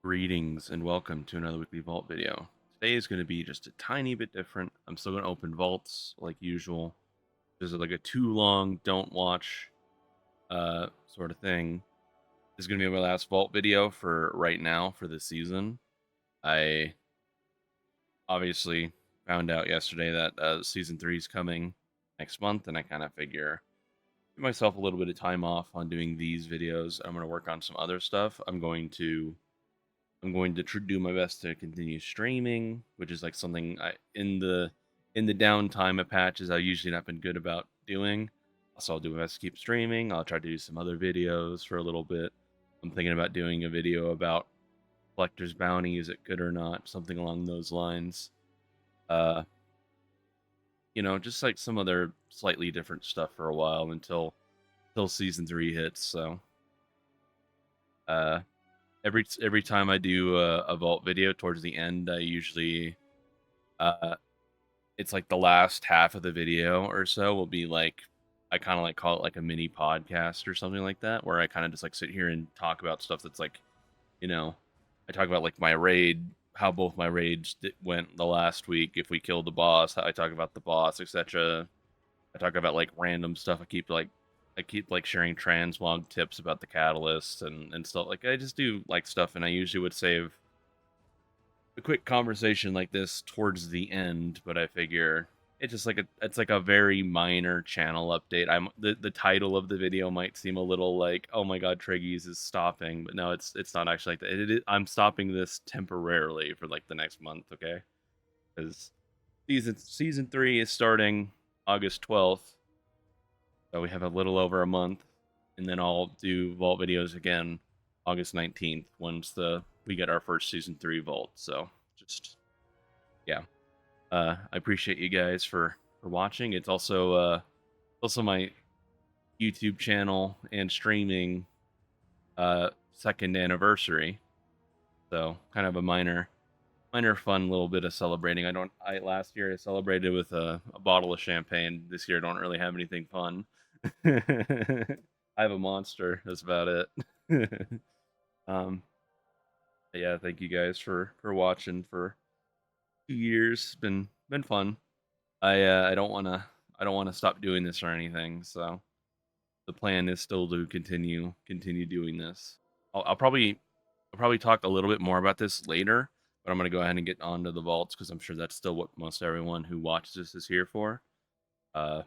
Greetings and welcome to another weekly vault video. Today is going to be just a tiny bit different. I'm still going to open vaults like usual. This is like a too long, don't watch sort of thing. This is going to be my last vault video for right now for this season. I obviously found out yesterday that season 3 is coming next month, and I kind of figure give myself a little bit of time off on doing these videos. I'm going to work on some other stuff. I'm going to do my best to continue streaming, which is like something in the downtime of patches I usually not been good about doing. So I'll do my best to keep streaming. I'll try to do some other videos for a little bit. I'm thinking about doing a video about collector's bounty. Is it good or not? Something along those lines. Uh, just like some other slightly different stuff for a while until season 3 hits. So, uh, every time I do a vault video towards the end, I usually it's like the last half of the video or so will be like I kind of like call it like a mini podcast or something like that, where I kind of just like sit here and talk about stuff that's like, you know, I talk about like my raid, how both my raids went the last week, if we killed the boss, I talk about the boss, etc. I talk about like random stuff. I keep sharing transmog tips about the catalyst and stuff. Like I just do like stuff, and I usually would save a quick conversation like this towards the end, but I figure it's like a very minor channel update. The title of the video might seem a little like, oh my god, Treggyz is stopping, but no, it's not actually like that. I'm stopping this temporarily for like the next month, okay? Because season 3 is starting August 12th, so we have a little over a month, and then I'll do vault videos again August 19th once we get our first season 3 vault. So just yeah, I appreciate you guys for watching. It's also my YouTube channel and streaming second anniversary, so kind of a minor fun little bit of celebrating. I last year I celebrated with a bottle of champagne. This year I don't really have anything fun. I have a monster. That's about it. um, yeah, thank you guys for watching for 2 years. It's been fun. I don't wanna stop doing this or anything. So the plan is still to continue doing this. I'll probably talk a little bit more about this later, but I'm gonna go ahead and get onto the vaults because I'm sure that's still what most everyone who watches this is here for. Uh,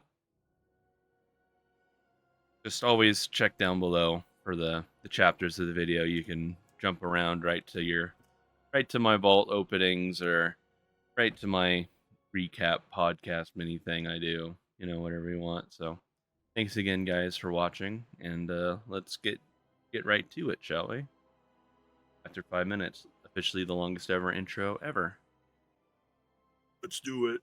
just always check down below for the chapters of the video. You can jump around right to my vault openings or right to my recap podcast mini thing I do. Whatever you want. So thanks again, guys, for watching, and let's get right to it, shall we? After 5 minutes, officially the longest ever intro ever. Let's do it.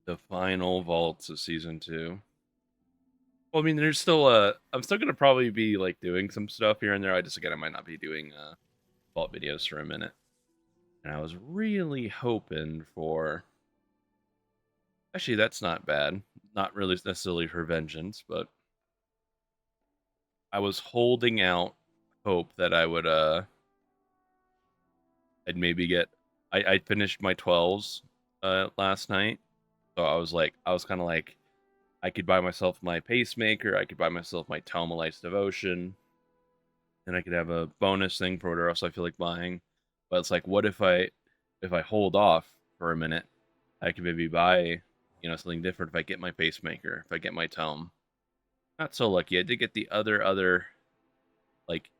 The final vaults of season 2. Well, I mean, there's still I'm still gonna probably be like doing some stuff here and there. I might not be doing vault videos for a minute. And I was really hoping for. Actually, that's not bad. Not really necessarily for vengeance, but I was holding out hope that I'd maybe get. I finished my 12s last night, so I was kind of like, I could buy myself my pacemaker, I could buy myself my Tome of Light's Devotion, and I could have a bonus thing for whatever else I feel like buying. But it's like, what if I hold off for a minute? I could maybe buy, something different if I get my pacemaker, if I get my tome. Not so lucky. I did get the other like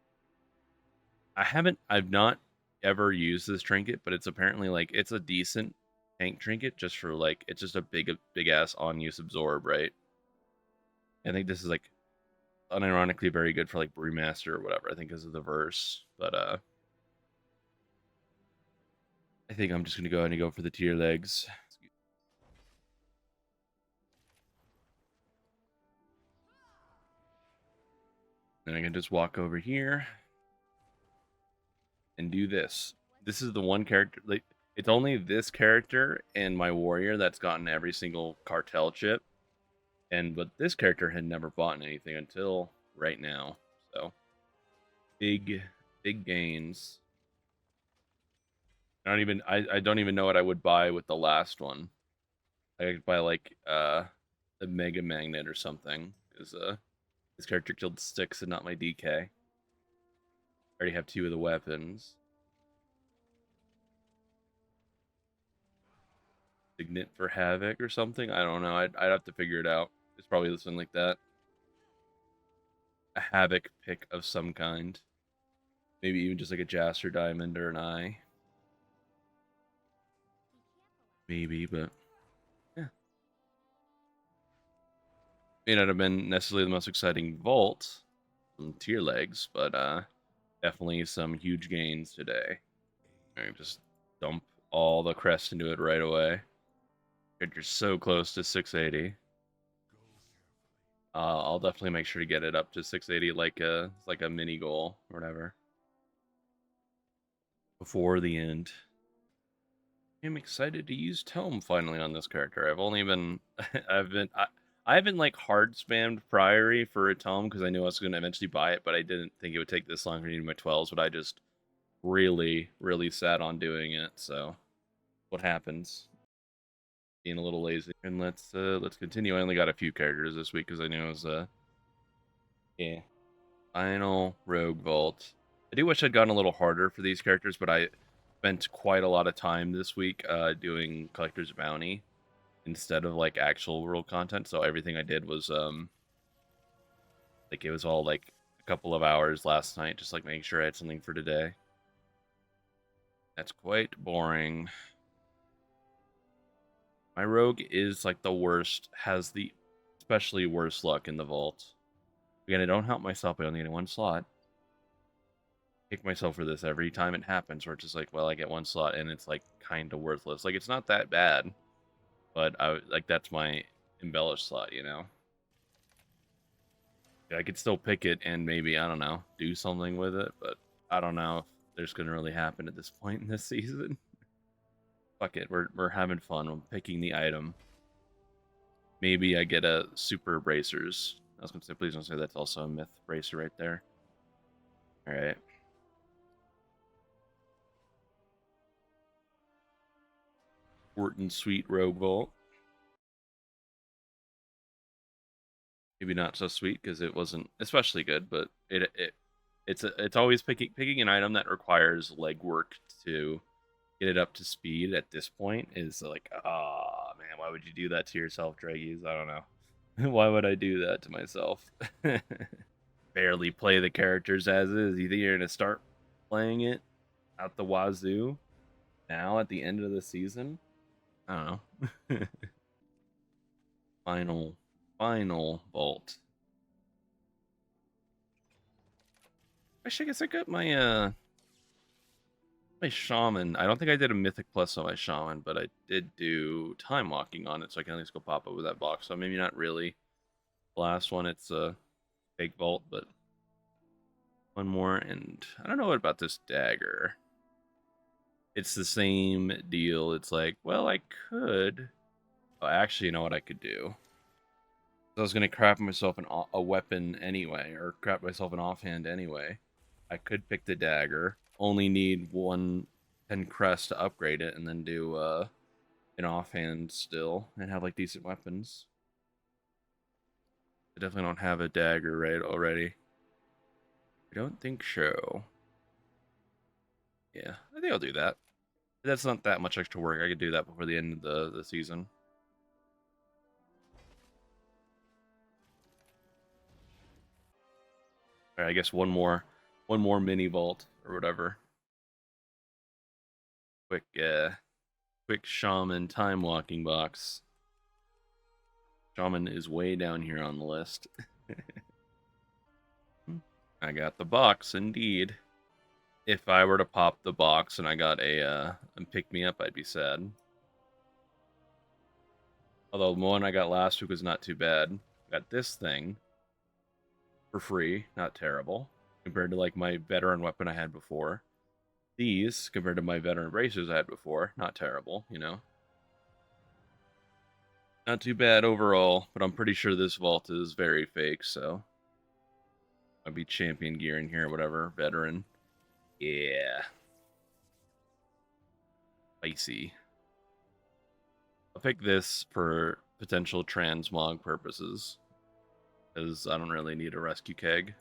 I've not ever used this trinket, but it's apparently like it's a decent tank trinket just for like it's just a big ass on use absorb, right? I think this is like unironically very good for like brewmaster or whatever. I think because of the verse, but I think I'm just gonna go ahead and go for the tier legs. Then I can just walk over here and do this. This is the one character, like, it's only this character and my warrior that's gotten every single cartel chip. But this character had never bought anything until right now. So big gains. I don't even know what I would buy with the last one. I could buy like a Mega Magnet or something because this character killed Styx and not my DK. I already have two of the weapons. Signet for Havoc or something. I don't know. I'd have to figure it out. It's probably something like that. A Havoc pick of some kind. Maybe even just like a Jaster Diamond or an Eye. Maybe, but yeah. May not have been necessarily the most exciting vault from tier legs, but definitely some huge gains today. I just dump all the crest into it right away. You're so close to 680. I'll definitely make sure to get it up to 680 like a mini goal or whatever before the end. I'm excited to use Tome finally on this character. I've only been I haven't like hard spammed Priory for a Tome because I knew I was going to eventually buy it, but I didn't think it would take this long for me to do my 12s. But I just really sat on doing it. So what happens? Being a little lazy. And let's continue. I only got a few characters this week because I knew it was yeah. Final Rogue Vault. I do wish I'd gotten a little harder for these characters, but I spent quite a lot of time this week doing Collector's Bounty instead of like actual world content. So everything I did was like it was all like a couple of hours last night, just like making sure I had something for today. That's quite boring. My rogue is like the worst, has the especially worst luck in the vault. Again, I don't help myself by only getting one slot. Kick myself for this every time it happens, where it's just like, well, I get one slot and it's like kind of worthless. Like it's not that bad, but I like that's my embellished slot, you know. I could still pick it and maybe I don't know do something with it, but I don't know if there's gonna really happen at this point in this season. Fuck it, we're having fun. I'm picking the item. Maybe I get a super bracers. I was gonna say, please don't say that's also a myth bracer right there. All right. Short and sweet rogue vault. Maybe not so sweet because it wasn't especially good, but it's always picking an item that requires legwork to get it up to speed at this point is like, ah, oh, man, why would you do that to yourself, Treggyz? I don't know. Why would I do that to myself? Barely play the characters as is. You think you're gonna start playing it out the wazoo now at the end of the season? I don't know. Final vault. Actually, I guess I got my Shaman. I don't think I did a Mythic Plus on my Shaman, but I did do Time Walking on it, so I can at least go pop up with that box. So maybe not really. The last one, it's a fake vault, but one more, and I don't know what about this dagger. It's the same deal. It's like, well, I could. Oh, actually, you know what I could do? I was gonna craft myself a weapon anyway, or craft myself an offhand anyway. I could pick the dagger. Only need 110 crest to upgrade it, and then do an offhand still, and have like decent weapons. I definitely don't have a dagger right already. I don't think so. Yeah, I think I'll do that. That's not that much extra work. I could do that before the end of the season. All right, I guess one more mini vault or whatever. Quick shaman time walking box. Shaman is way down here on the list. I got the box indeed. If I were to pop the box and I got a pick me up, I'd be sad. Although the one I got last week was not too bad. Got this thing for free, not terrible compared to like my veteran weapon I had before. These compared to my veteran bracers I had before, not terrible, you know. Not too bad overall, but I'm pretty sure this vault is very fake, so I'd be champion gear in here, whatever, veteran. Yeah. Spicy. I'll pick this for potential transmog purposes, because I don't really need a rescue keg.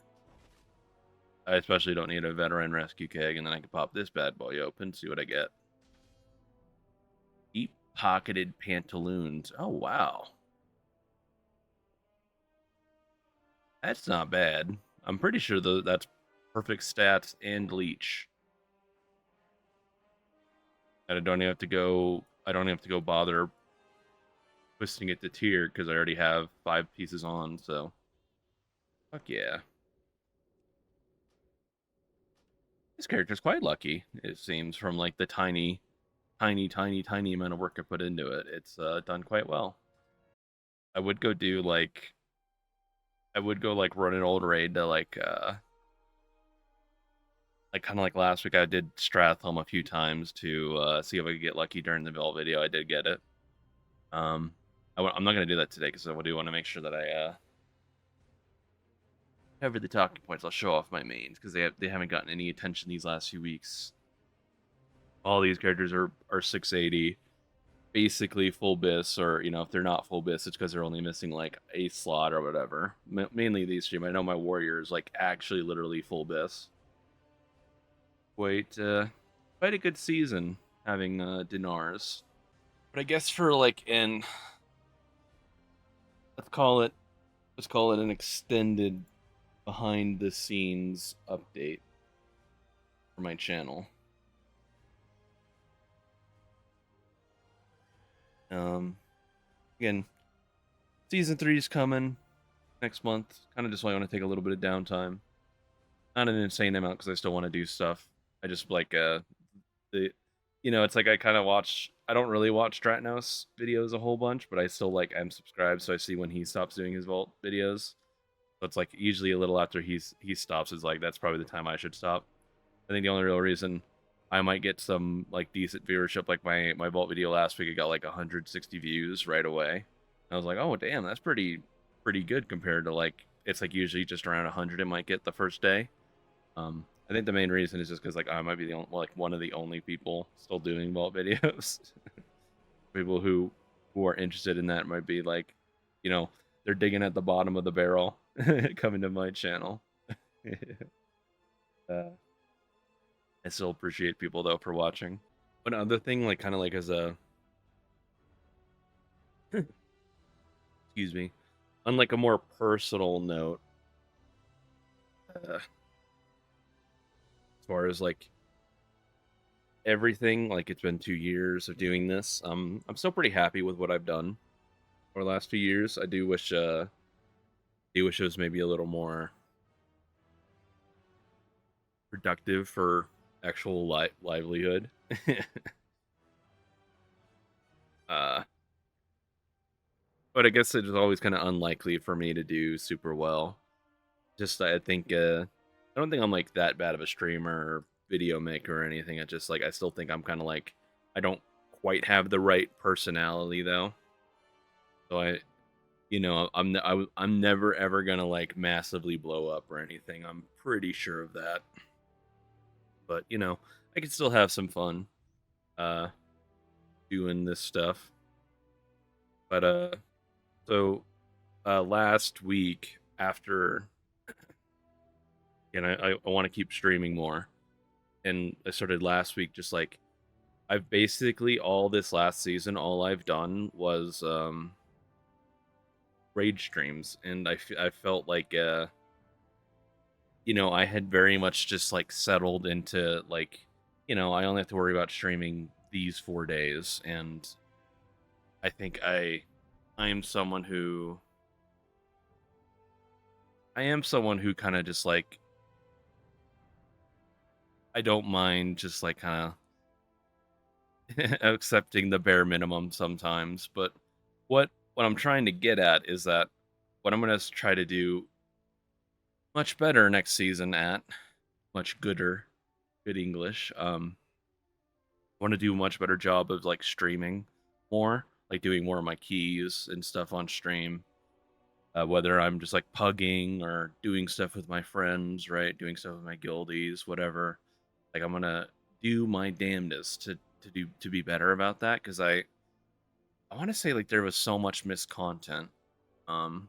I especially don't need a veteran rescue keg, and then I can pop this bad boy open, see what I get. Deep pocketed pantaloons. Oh, wow. That's not bad. I'm pretty sure that's perfect stats and leech. And I don't have to go bother twisting it to tier because I already have 5 pieces on, so fuck yeah. This character's quite lucky, it seems, from like the tiny amount of work I put into it. It's done quite well. I would go run an old raid to like kind of like last week. I did Stratholme a few times to see if I could get lucky during the build video. I did get it. I'm not gonna do that today because I do want to make sure that I cover the talking points. I'll show off my mains because they haven't gotten any attention these last few weeks. All these characters are 680, basically full bis, or if they're not full bis, it's because they're only missing like a slot or whatever. Mainly these stream. I know my warrior is like actually literally full bis. Quite a good season having Dinars. But I guess for like let's call it an extended behind the scenes update for my channel. Again, season 3 is coming next month. Kind of just want to take a little bit of downtime. Not an insane amount because I still want to do stuff. I just like it's like I kind of watch. I don't really watch Stratnos videos a whole bunch, but I still I'm subscribed, so I see when he stops doing his vault videos. So it's like usually a little after he stops is like that's probably the time I should stop. I think the only real reason I might get some like decent viewership, like my vault video last week, it got like 160 views right away. I was like, oh damn, that's pretty good compared to like it's like usually just around 100 it might get the first day. I think the main reason is just because like I might be one of the only people still doing vault videos. People who are interested in that might be like, they're digging at the bottom of the barrel, coming to my channel. I still appreciate people though for watching. One other thing, like kind of like as a excuse me, on like a more personal note, as far as like everything, like it's been 2 years of doing this. I'm still pretty happy with what I've done over the last few years. I do wish it was maybe a little more productive for actual livelihood. But I guess it's always kind of unlikely for me to do super well. Just I think I don't think I'm like that bad of a streamer or video maker or anything. I just like I still think I'm kind of like I don't quite have the right personality though. So I'm never ever gonna like massively blow up or anything. I'm pretty sure of that. But I can still have some fun doing this stuff. But so last week after I want to keep streaming more. And I started last week just like I've basically all this last season all I've done was raid streams, and I felt like I had very much just like settled into like I only have to worry about streaming these 4 days, and I think I am someone who kind of just like I don't mind just like kind of accepting the bare minimum sometimes. But what I'm trying to get at is that what I'm going to try to do much better next season at much good English. Want to do a much better job of like streaming more, like doing more of my keys and stuff on stream. Whether I'm just like pugging or doing stuff with my friends, right? Doing stuff with my guildies, whatever. Like I'm gonna do my damnedest to be better about that, because I want to say like there was so much missed content, um,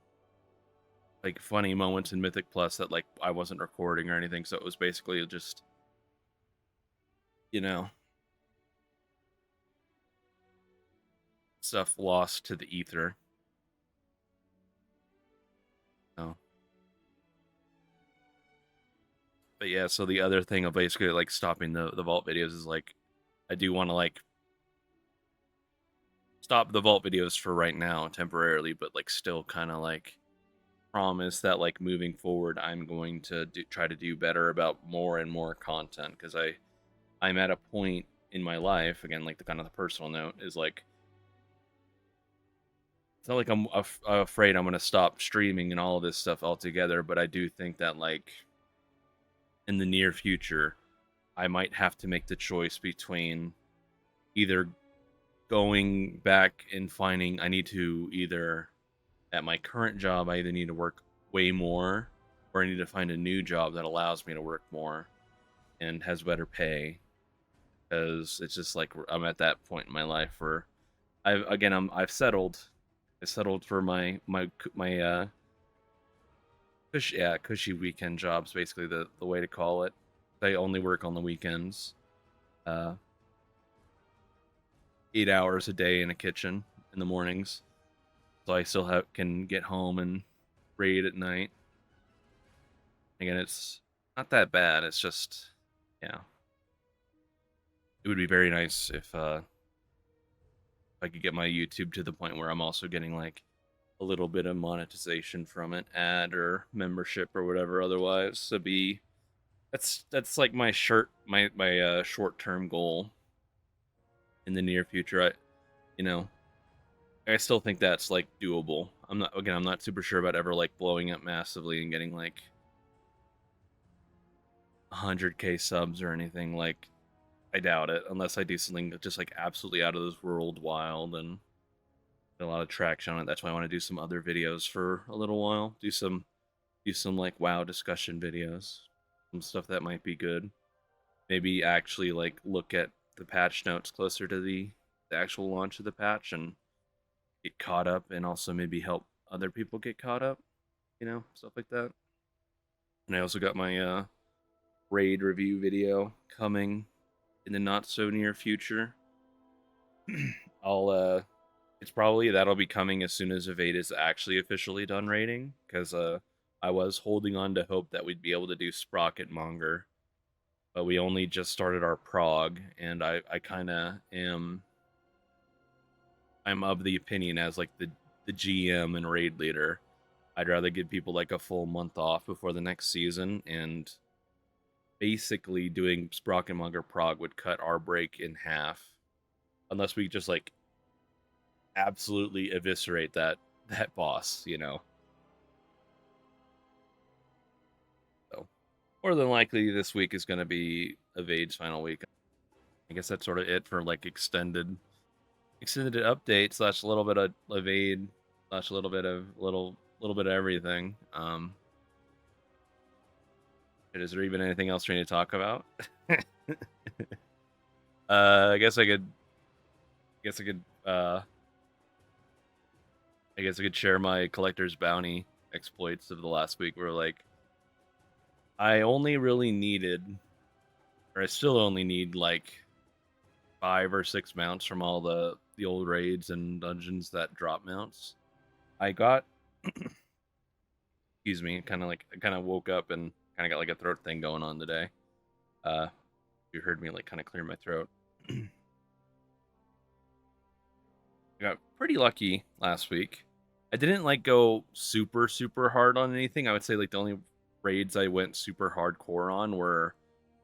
like funny moments in Mythic Plus that like I wasn't recording or anything, so it was basically just you know stuff lost to the ether. So, but yeah, so the other thing of basically like stopping the vault videos is like I do want to like stop the vault videos for right now temporarily, but like still kind of like promise that like moving forward I'm going to try to do better about more and more content, because I'm at a point in my life, again, like the kind of the personal note is like it's not like I'm afraid I'm going to stop streaming and all of this stuff altogether, but I do think that like in the near future I might have to make the choice between either going back and finding I need to either at my current job I either need to work way more or I need to find a new job that allows me to work more and has better pay, because it's just like I'm at that point in my life where I've settled. I settled for my cushy weekend jobs, basically the way to call it. I only work on the weekends. Uh 8 hours a day in a kitchen in the mornings. So I still can get home and raid at night. Again, it's not that bad. It's just yeah. It would be very nice if I could get my YouTube to the point where I'm also getting like a little bit of monetization from it, ad or membership or whatever. Otherwise, to be that's like my short term goal in the near future. You know I still think that's like doable. I'm not super sure about ever like blowing up massively and getting like 100K subs or anything. Like I doubt it unless I do something that's just like absolutely out of this world wild and a lot of traction on it. That's why I want to do some other videos for a little while. Do some like WoW discussion videos, some stuff that might be good. Maybe actually like look at the patch notes closer to the actual launch of the patch and get caught up, and also maybe help other people get caught up. Stuff like that. And I also got my raid review video coming in the not so near future. I'll it's probably that'll be coming as soon as Evade is actually officially done raiding, because I was holding on to hope that we'd be able to do Sprocket Monger, but we only just started our prog, and I kind of I'm of the opinion as like the GM and raid leader, I'd rather give people like a full month off before the next season, and basically doing Sprocket Monger prog would cut our break in half, unless we just like absolutely eviscerate that boss. So more than likely this week is going to be Evade's final week. I guess that's sort of it for like extended update slash a little bit of Evade slash a little bit of everything. Is there even anything else we need to talk about? I guess I could. I guess I could share my collector's bounty exploits of the last week. Where like I only really needed, or I still only need like 5 or 6 mounts from all the old raids and dungeons that drop mounts. I got, excuse me, I kind of woke up and kind of got like a throat thing going on today. You heard me like kind of clear my throat. I got pretty lucky last week. I didn't like go super hard on anything. I would say like the only raids I went super hardcore on were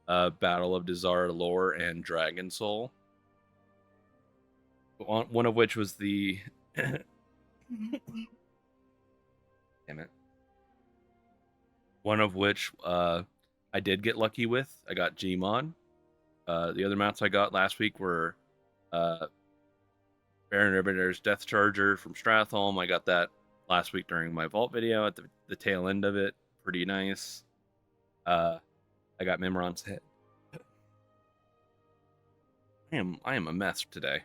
Battle of Desire Lore and Dragon Soul. One of which was the damn it. One of which I did get lucky with. I got Gmod. The other mounts I got last week were Baron Riveter's Death Charger from Stratholme. I got that last week during my vault video at the tail end of it. Pretty nice. I got Mimron's head. I am a mess today.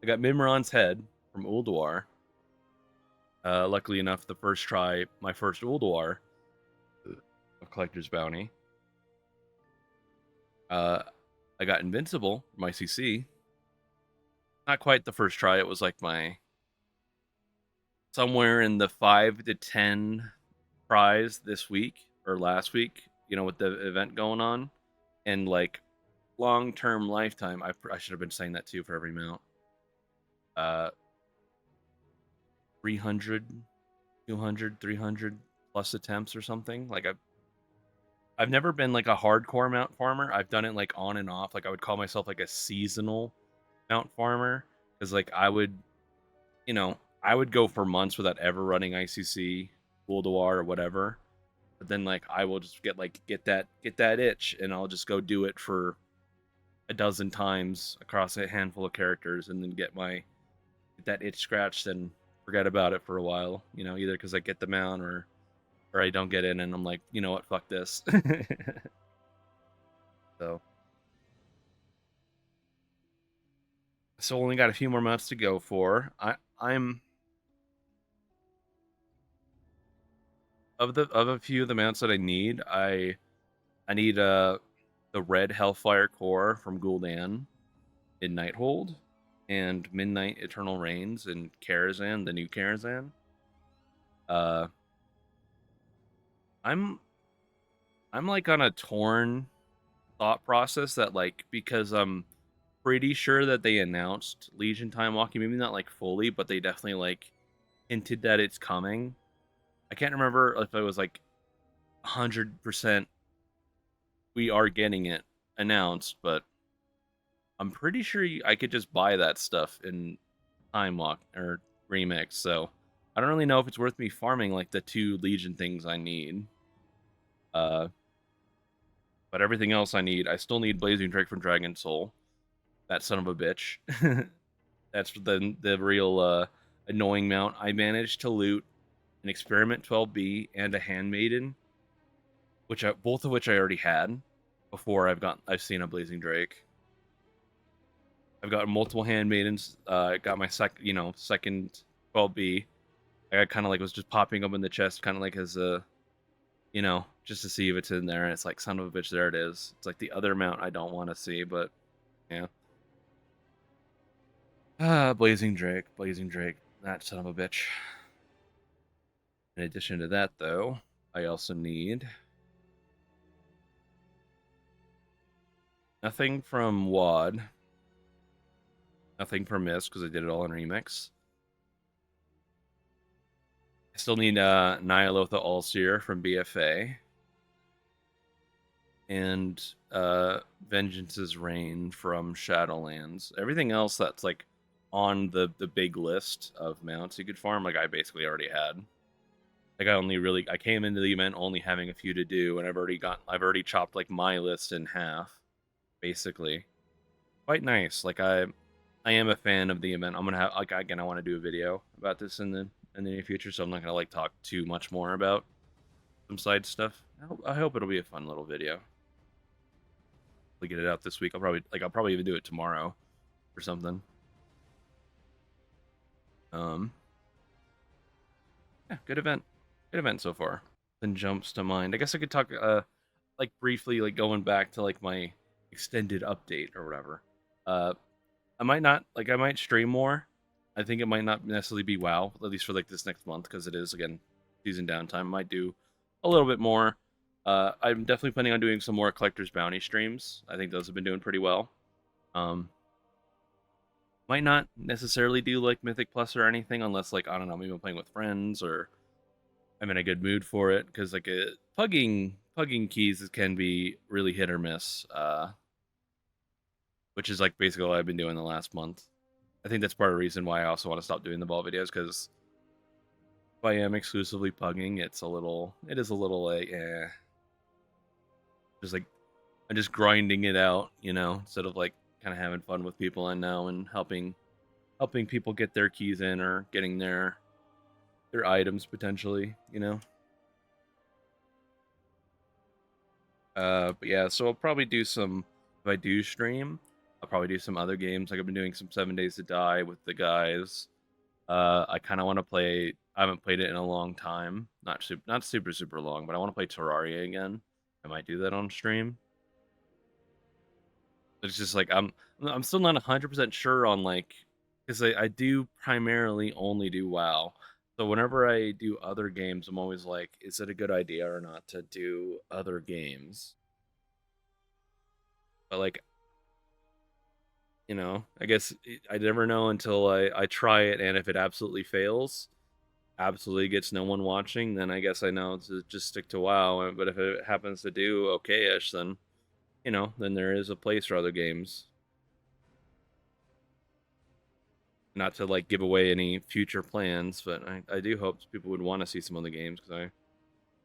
I got Mimron's head from Ulduar. Luckily enough, the first try, my first Ulduar of Collector's Bounty. I got Invincible, my CC. Not quite the first try. It was like my somewhere in the 5 to 10 tries this week or last week. With the event going on, and like long-term lifetime. I should have been saying that too for every mount. 300, 200, 300 plus attempts or something. Like I've never been like a hardcore mount farmer. I've done it like on and off. Like I would call myself like a seasonal mount farmer, because like I would go for months without ever running ICC, Ulduar, or whatever. But then like I will just get that itch, and I'll just go do it for a dozen times across a handful of characters, and then get that itch scratched and forget about it for a while. Either because I get the mount or I don't get in, and I'm like, you know what, fuck this. So only got a few more months to go for. I'm of a few of the mounts that I need. I need the red Hellfire Core from Gul'dan in Nighthold, and Midnight Eternal Rains in Karazhan, the new Karazhan. I'm like on a torn thought process that like, because I'm pretty sure that they announced Legion Time Walking, maybe not like fully, but they definitely like hinted that it's coming. I can't remember if it was like 100% we are getting it announced, but I'm pretty sure I could just buy that stuff in Time Walk or Remix. So I don't really know if it's worth me farming like the 2 Legion things I need. But everything else I need, I still need Blazing Drake from Dragon Soul. That son of a bitch. That's the real annoying mount. I managed to loot an Experiment 12B and a Handmaiden, both of which I already had before I've seen a Blazing Drake. I've got multiple Handmaidens. Got my second 12B. I kind of like was just popping up in the chest, kind of like as a, just to see if it's in there. And it's like, son of a bitch, there it is. It's like the other mount I don't want to see, but yeah. Blazing Drake, that son of a bitch. In addition to that, though, I also need nothing from WAD, nothing from Mist because I did it all in Remix. I still need Nyalotha Allseer from BFA, and Vengeance's Reign from Shadowlands. Everything else that's like on the big list of mounts you could farm, like I basically already had. Like I came into the event only having a few to do, and I've already chopped like my list in half, basically. Quite nice. Like I am a fan of the event. I'm gonna have like, again, I want to do a video about this in the near future, so I'm not gonna like talk too much more about some side stuff. I hope it'll be a fun little video. We'll get it out this week. I'll probably even do it tomorrow or something. Yeah, good event. Good event so far. Then jumps to mind. I guess I could talk like briefly, like going back to like my extended update or whatever. I might stream more. I think it might not necessarily be WoW, at least for like this next month, because it is again season downtime. I might do a little bit more. I'm definitely planning on doing some more Collector's Bounty streams. I think those have been doing pretty well. Might not necessarily do like Mythic Plus or anything, unless like, I don't know, maybe I'm playing with friends or I'm in a good mood for it, because like pugging keys can be really hit or miss, which is like basically what I've been doing the last month. I think that's part of the reason why I also want to stop doing the ball videos, because if I am exclusively pugging, it is a little like, just like I'm just grinding it out, instead of like kind of having fun with people I know and helping people get their keys in or getting their items potentially, But yeah, so I'll probably do some, if I do stream, I'll probably do some other games. Like I've been doing some 7 Days to Die with the guys. I kind of want to play. I haven't played it in a long time. Not super long, but I want to play Terraria again. I might do that on stream. It's just like I'm still not 100% sure on like because I do primarily only do WoW. So whenever I do other games, I'm always like, is it a good idea or not to do other games? But like, I guess I never know until I try it, and if it absolutely fails, absolutely gets no one watching, then I guess I know to just stick to WoW. But if it happens to do okay-ish, then then there is a place for other games. Not to like give away any future plans, but I do hope people would want to see some of the games because I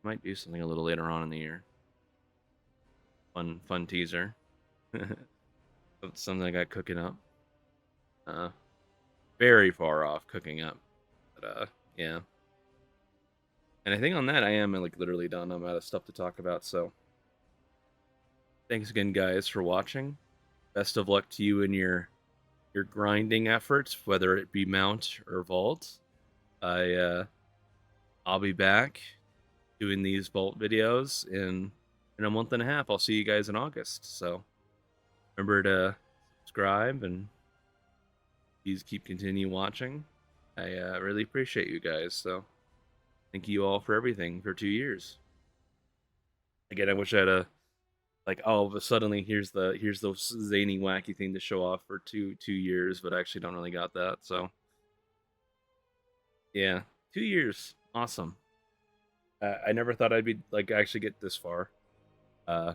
might do something a little later on in the year. Fun teaser. Something I got cooking up. Uh, Very far off cooking up, but yeah. And I think on that I am like literally done. I'm out of stuff to talk about. So thanks again, guys, for watching. Best of luck to you in your grinding efforts, whether it be mount or vault. I I'll be back doing these vault videos in a month and a half. I'll see you guys in August. So remember to subscribe and please continue watching. I really appreciate you guys. So thank you all for everything for 2 years. Again, I wish I had a like all of a suddenly here's the zany wacky thing to show off for two years, but I actually don't really got that. So yeah, 2 years, awesome. I never thought I'd be like actually get this far. Uh,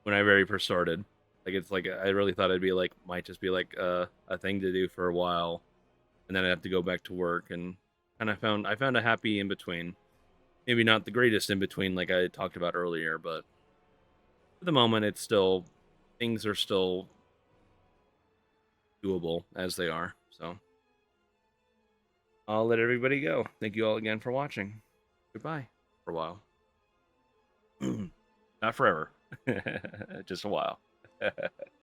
when I very first started, like it's like I really thought I'd be like might just be like a thing to do for a while, and then I'd have to go back to work and I found a happy in between. Maybe not the greatest in between like I talked about earlier, but for the moment it's still things are still doable as they are. So I'll let everybody go. Thank you all again for watching. Goodbye for a while. Not forever. Just a while.